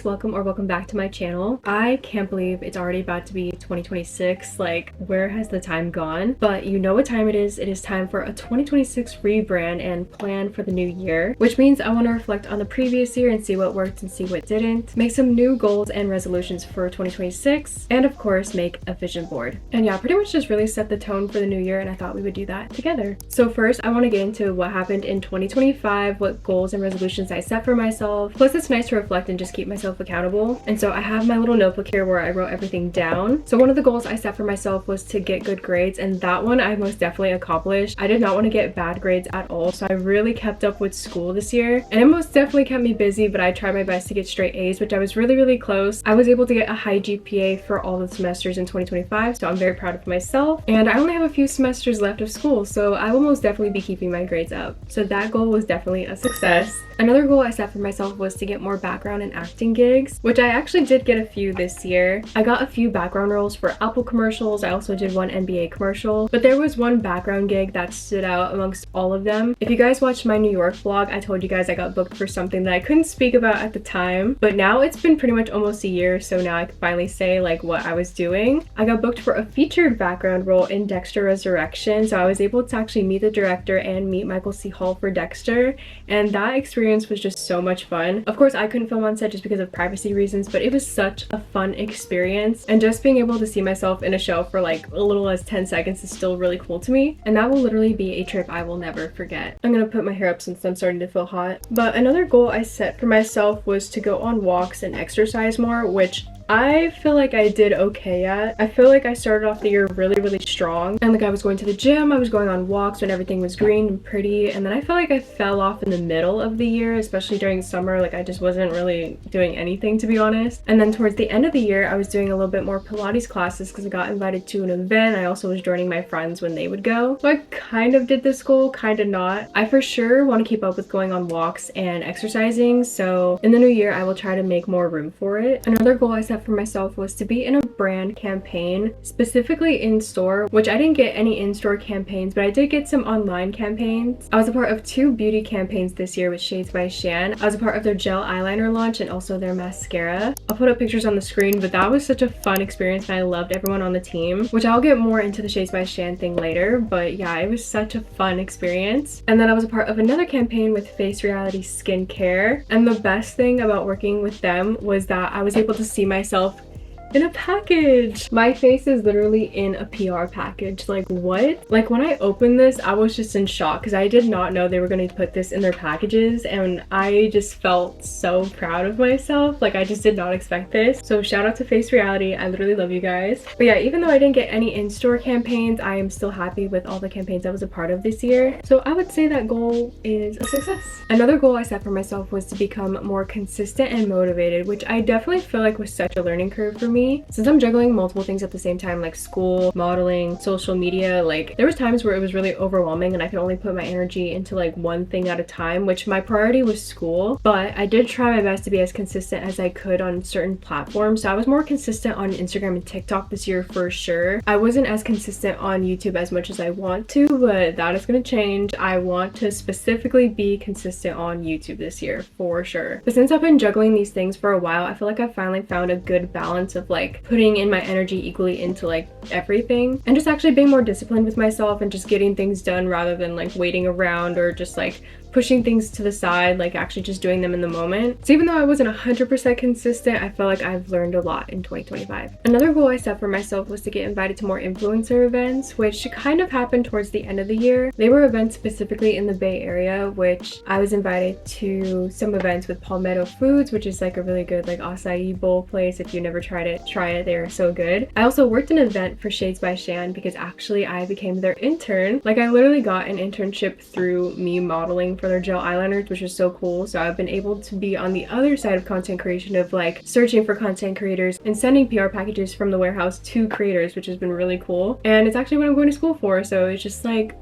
welcome or welcome back to my channel. I can't believe it's already about to be 2026. Like, where has the time gone? But you know what time it is. It is time for a 2026 rebrand and plan for the new year, which means I want to reflect on the previous year and see what worked and see what didn't, make some new goals and resolutions for 2026, and of course make a vision board. And yeah, pretty much just really set the tone for the new year, and I thought we would do that together. So first, I want to get into what happened in 2025, what goals and resolutions I set for myself. Plus, it's nice to reflect and just keep myself accountable. And so I have my little notebook here where I wrote everything down. So one of the goals I set for myself was to get good grades, and that one I most definitely accomplished. I did not want to get bad grades at all, so I really kept up with school this year, and it most definitely kept me busy, but I tried my best to get straight A's, which I was really close. I was able to get a high GPA for all the semesters in 2025, so I'm very proud of myself. And I only have a few semesters left of school, so I will most definitely be keeping my grades up. So that goal was definitely a success. Another goal I set for myself was to get more background and acting gigs, which I actually did get a few this year. I got a few background roles for Apple commercials. I also did one NBA commercial, but there was one background gig that stood out amongst all of them. If you guys watched my New York vlog, I told you guys I got booked for something that I couldn't speak about at the time, but now it's been pretty much almost a year, so now I can finally say like what I was doing. I got booked for a featured background role in Dexter Resurrection, so I was able to actually meet the director and meet Michael C. Hall for Dexter, and that experience was just so much fun. Of course, I couldn't film on set just because of privacy reasons, but it was such a fun experience, and just being able to see myself in a show for like a little as 10 seconds is still really cool to me, and that will literally be a trip I will never forget. I'm gonna put my hair up since I'm starting to feel hot. But another goal I set for myself was to go on walks and exercise more, which I feel like I did okay at. I feel like I started off the year really strong, and like I was going to the gym, I was going on walks when everything was green and pretty, and then I feel like I fell off in the middle of the year, especially during summer. Like I just wasn't really doing anything, to be honest. And then towards the end of the year, I was doing a little bit more Pilates classes because I got invited to an event. I also was joining my friends when they would go, so I kind of did this goal, kind of not. I for sure want to keep up with going on walks and exercising, so in the new year I will try to make more room for it. Another goal I set for myself was to be in a brand campaign, specifically in store, which I didn't get any in-store campaigns, but I did get some online campaigns. I was a part of 2 beauty campaigns this year with Shades by Shan. I was a part of their gel eyeliner launch and also their mascara. I'll put up pictures on the screen, but that was such a fun experience and I loved everyone on the team, which I'll get more into the Shades by Shan thing later, but yeah, it was such a fun experience. And then I was a part of another campaign with Face Reality Skincare, and the best thing about working with them was that I was able to see myself in a package. My face is literally in a PR package. Like, what? Like, when I opened this, I was just in shock because I did not know they were going to put this in their packages, and I just felt so proud of myself. Like, I just did not expect this. So shout out to Face Reality. I literally love you guys. But yeah, even though I didn't get any in-store campaigns, I am still happy with all the campaigns I was a part of this year. So I would say that goal is a success. Another goal I set for myself was to become more consistent and motivated, which I definitely feel like was such a learning curve for me. Since I'm juggling multiple things at the same time, like school, modeling, social media, like there was times where it was really overwhelming and I could only put my energy into like one thing at a time, which my priority was school, but I did try my best to be as consistent as I could on certain platforms. So I was more consistent on Instagram and TikTok this year for sure. I wasn't as consistent on YouTube as much as I want to, but that is going to change. I want to specifically be consistent on YouTube this year for sure. But since I've been juggling these things for a while, I feel like I finally found a good balance of like putting in my energy equally into like everything and just actually being more disciplined with myself and just getting things done rather than like waiting around or just like pushing things to the side, like actually just doing them in the moment. So even though I wasn't 100% consistent, I feel like I've learned a lot in 2025. Another goal I set for myself was to get invited to more influencer events, which kind of happened towards the end of the year. They were events specifically in the Bay Area, which I was invited to some events with Palmetto Foods, which is like a really good like acai bowl place. If you never tried it, try it. They are so good. I also worked an event for Shades by Shan because actually I became their intern. Like I literally got an internship through me modeling for their gel eyeliners, which is so cool. So I've been able to be on the other side of content creation, of like searching for content creators and sending PR packages from the warehouse to creators, which has been really cool. And it's actually what I'm going to school for, so it's just like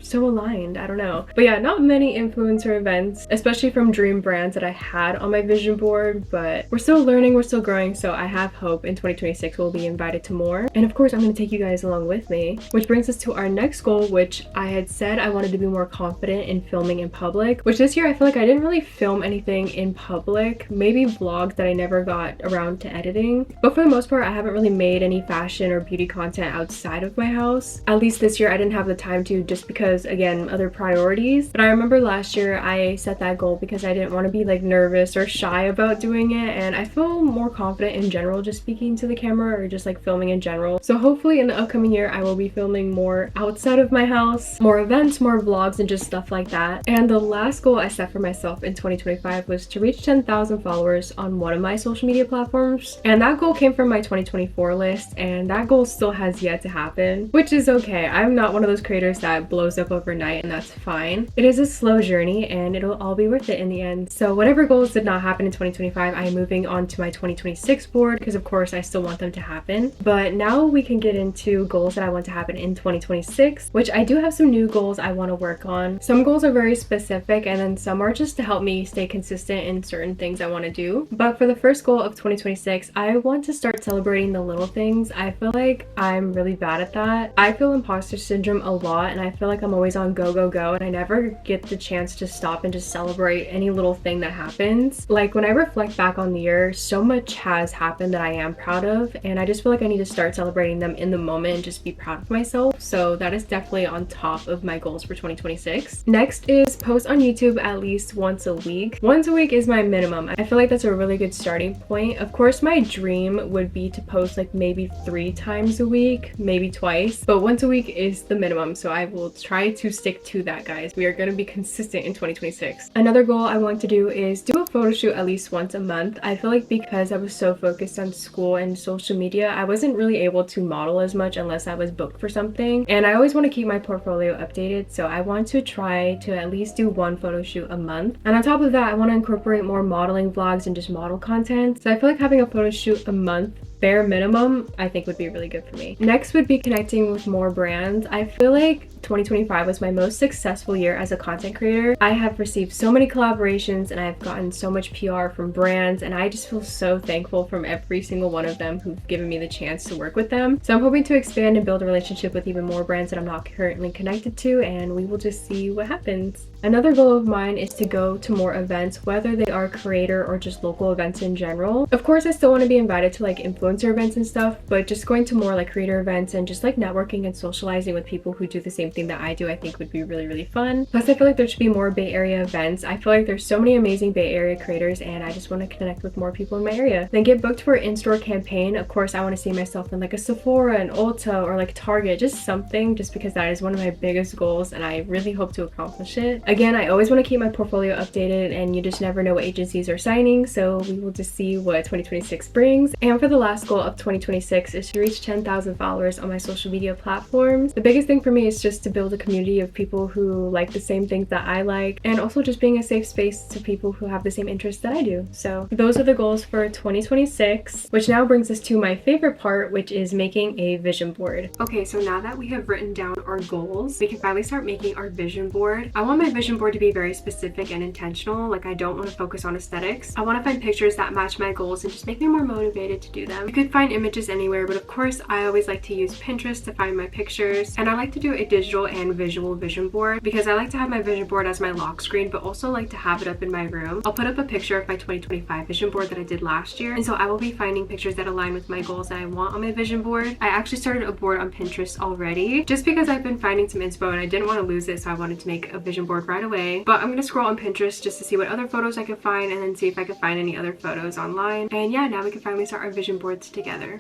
so aligned. I don't know. But yeah, not many influencer events, especially from dream brands that I had on my vision board, but we're still learning, we're still growing, so I have hope in 2026 we'll be invited to more. And of course, I'm going to take you guys along with me, which brings us to our next goal, which I had said I wanted to be more confident in filming in public, which this year I feel like I didn't really film anything in public, maybe vlogs that I never got around to editing. But for the most part, I haven't really made any fashion or beauty content outside of my house. At least this year I didn't have the time to, just because, again, other priorities. But I remember last year I set that goal because I didn't want to be like nervous or shy about doing it, and I feel more confident in general just speaking to the camera or just like filming in general. So hopefully in the upcoming year I will be filming more outside of my house, more events, more vlogs, and just stuff like that. And the last goal I set for myself in 2025 was to reach 10,000 followers on one of my social media platforms, and that goal came from my 2024 list, and that goal still has yet to happen, which is okay. I'm not one of those creators that blows up overnight, and that's fine. It is a slow journey and it'll all be worth it in the end. So whatever goals did not happen in 2025, I am moving on to my 2026 board because of course I still want them to happen. But now we can get into goals that I want to happen in 2026, which I do have some new goals I want to work on. Some goals are very specific and then some are just to help me stay consistent in certain things I want to do. But for the first goal of 2026, I want to start celebrating the little things. I feel like I'm really bad at that. I feel imposter syndrome a lot and I feel like I'm always on go go go and I never get the chance to stop and just celebrate any little thing that happens. Like when I reflect back on the year, so much has happened that I am proud of, and I just feel like I need to start celebrating them in the moment and just be proud of myself. So that is definitely on top of my goals for 2026. Next is post on YouTube at least once a week. Once a week is my minimum. I feel like that's a really good starting point. Of course, my dream would be to post like maybe 3 times a week, maybe twice, but once a week is the minimum. So I will try to stick to that, guys. We are going to be consistent in 2026. Another goal I want to do is do a photo shoot at least once a month. I feel like because I was so focused on school and social media, I wasn't really able to model as much unless I was booked for something. And I always want to keep my portfolio updated, so I want to try to at least do 1 photo shoot a month. And on top of that, I want to incorporate more modeling vlogs and just model content. So I feel like having a photo shoot a month, bare minimum, I think would be really good for me. Next would be connecting with more brands. I feel like 2025 was my most successful year as a content creator. I have received so many collaborations and I've gotten so much PR from brands, and I just feel so thankful from every single one of them who've given me the chance to work with them. So I'm hoping to expand and build a relationship with even more brands that I'm not currently connected to, and we will just see what happens. Another goal of mine is to go to more events, whether they are creator or just local events in general. Of course, I still want to be invited to like influencer events and stuff, but just going to more like creator events and just like networking and socializing with people who do the same thing that I do, I think would be really, really fun. Plus, I feel like there should be more Bay Area events. I feel like there's so many amazing Bay Area creators and I just want to connect with more people in my area. Then get booked for an in-store campaign. Of course, I want to see myself in like a Sephora, an Ulta, or like Target, just something, just because that is one of my biggest goals and I really hope to accomplish it. Again, I always want to keep my portfolio updated and you just never know what agencies are signing, so we will just see what 2026 brings. And for the last goal of 2026 is to reach 10,000 followers on my social media platforms. The biggest thing for me is just to build a community of people who like the same things that I like, and also just being a safe space to people who have the same interests that I do. So those are the goals for 2026, which now brings us to my favorite part, which is making a vision board. Okay, so now that we have written down our goals, we can finally start making our vision board. I want my vision board to be very specific and intentional. Like, I don't want to focus on aesthetics. I want to find pictures that match my goals and just make me more motivated to do them. You could find images anywhere, but of course I always like to use Pinterest to find my pictures, and I like to do a digital and visual vision board because I like to have my vision board as my lock screen, but also like to have it up in my room. I'll put up a picture of my 2025 vision board that I did last year, and so I will be finding pictures that align with my goals that I want on my vision board. I actually started a board on Pinterest already just because I've been finding some inspo and I didn't want to lose it, so I wanted to make a vision board right away. But I'm gonna scroll on Pinterest just to see what other photos I could find and then see if I could find any other photos online. And yeah, now we can finally start our vision boards together.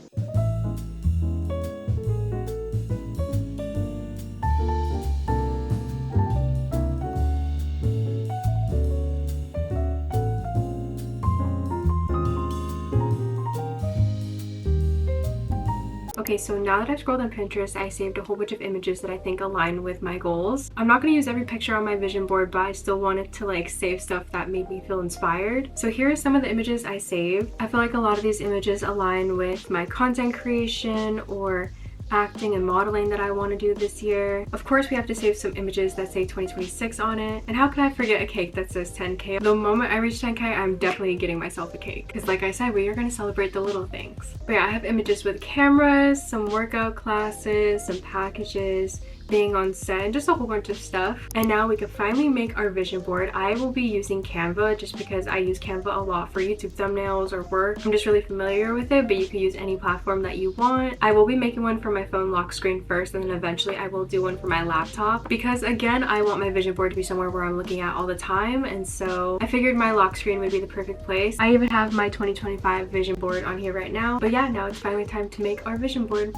Okay, so now that I've scrolled on Pinterest, I saved a whole bunch of images that I think align with my goals. I'm not going to use every picture on my vision board, but I still wanted to like save stuff that made me feel inspired. So here are some of the images I saved. I feel like a lot of these images align with my content creation or acting and modeling that I want to do this year. Of course, we have to save some images that say 2026 on it. And how could I forget a cake that says 10K? The moment I reach 10K, I'm definitely getting myself a cake. Because like I said, we are going to celebrate the little things. But yeah, I have images with cameras, some workout classes, some packages, being on set, and just a whole bunch of stuff. And now we can finally make our vision board. I will be using Canva just because I use Canva a lot for YouTube thumbnails or work. I'm just really familiar with it, but you can use any platform that you want. I will be making one for my phone lock screen first, and then eventually I will do one for my laptop because again, I want my vision board to be somewhere where I'm looking at all the time, and so I figured my lock screen would be the perfect place. I even have my 2025 vision board on here right now. But yeah, now it's finally time to make our vision board.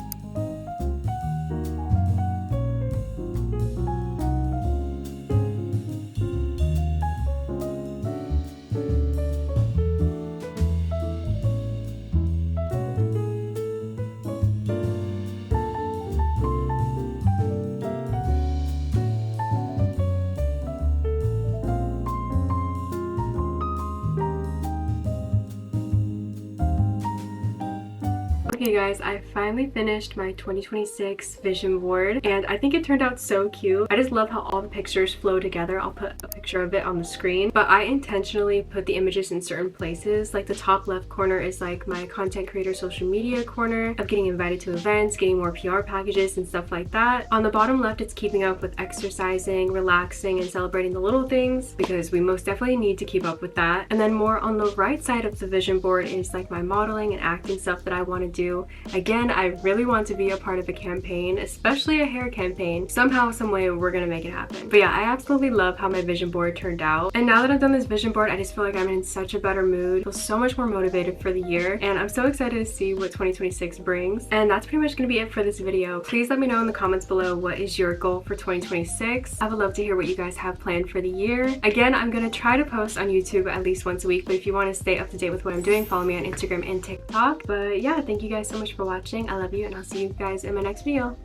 Okay guys, I finally finished my 2026 vision board and I think it turned out so cute. I just love how all the pictures flow together. I'll put a picture of it on the screen, but I intentionally put the images in certain places. Like the top left corner is like my content creator social media corner of getting invited to events, getting more PR packages and stuff like that. On the bottom left, it's keeping up with exercising, relaxing, and celebrating the little things because we most definitely need to keep up with that. And then more on the right side of the vision board is like my modeling and acting stuff that I want to do. Again, I really want to be a part of a campaign, especially a hair campaign. Somehow, some way, we're gonna make it happen. But yeah, I absolutely love how my vision board turned out. And now that I've done this vision board, I just feel like I'm in such a better mood. I feel so much more motivated for the year. And I'm so excited to see what 2026 brings. And that's pretty much gonna be it for this video. Please let me know in the comments below what is your goal for 2026. I would love to hear what you guys have planned for the year. Again, I'm gonna try to post on YouTube at least once a week. But if you want to stay up to date with what I'm doing, follow me on Instagram and TikTok. But yeah, thank you guys so much for watching. I love you and I'll see you guys in my next video.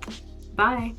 Bye!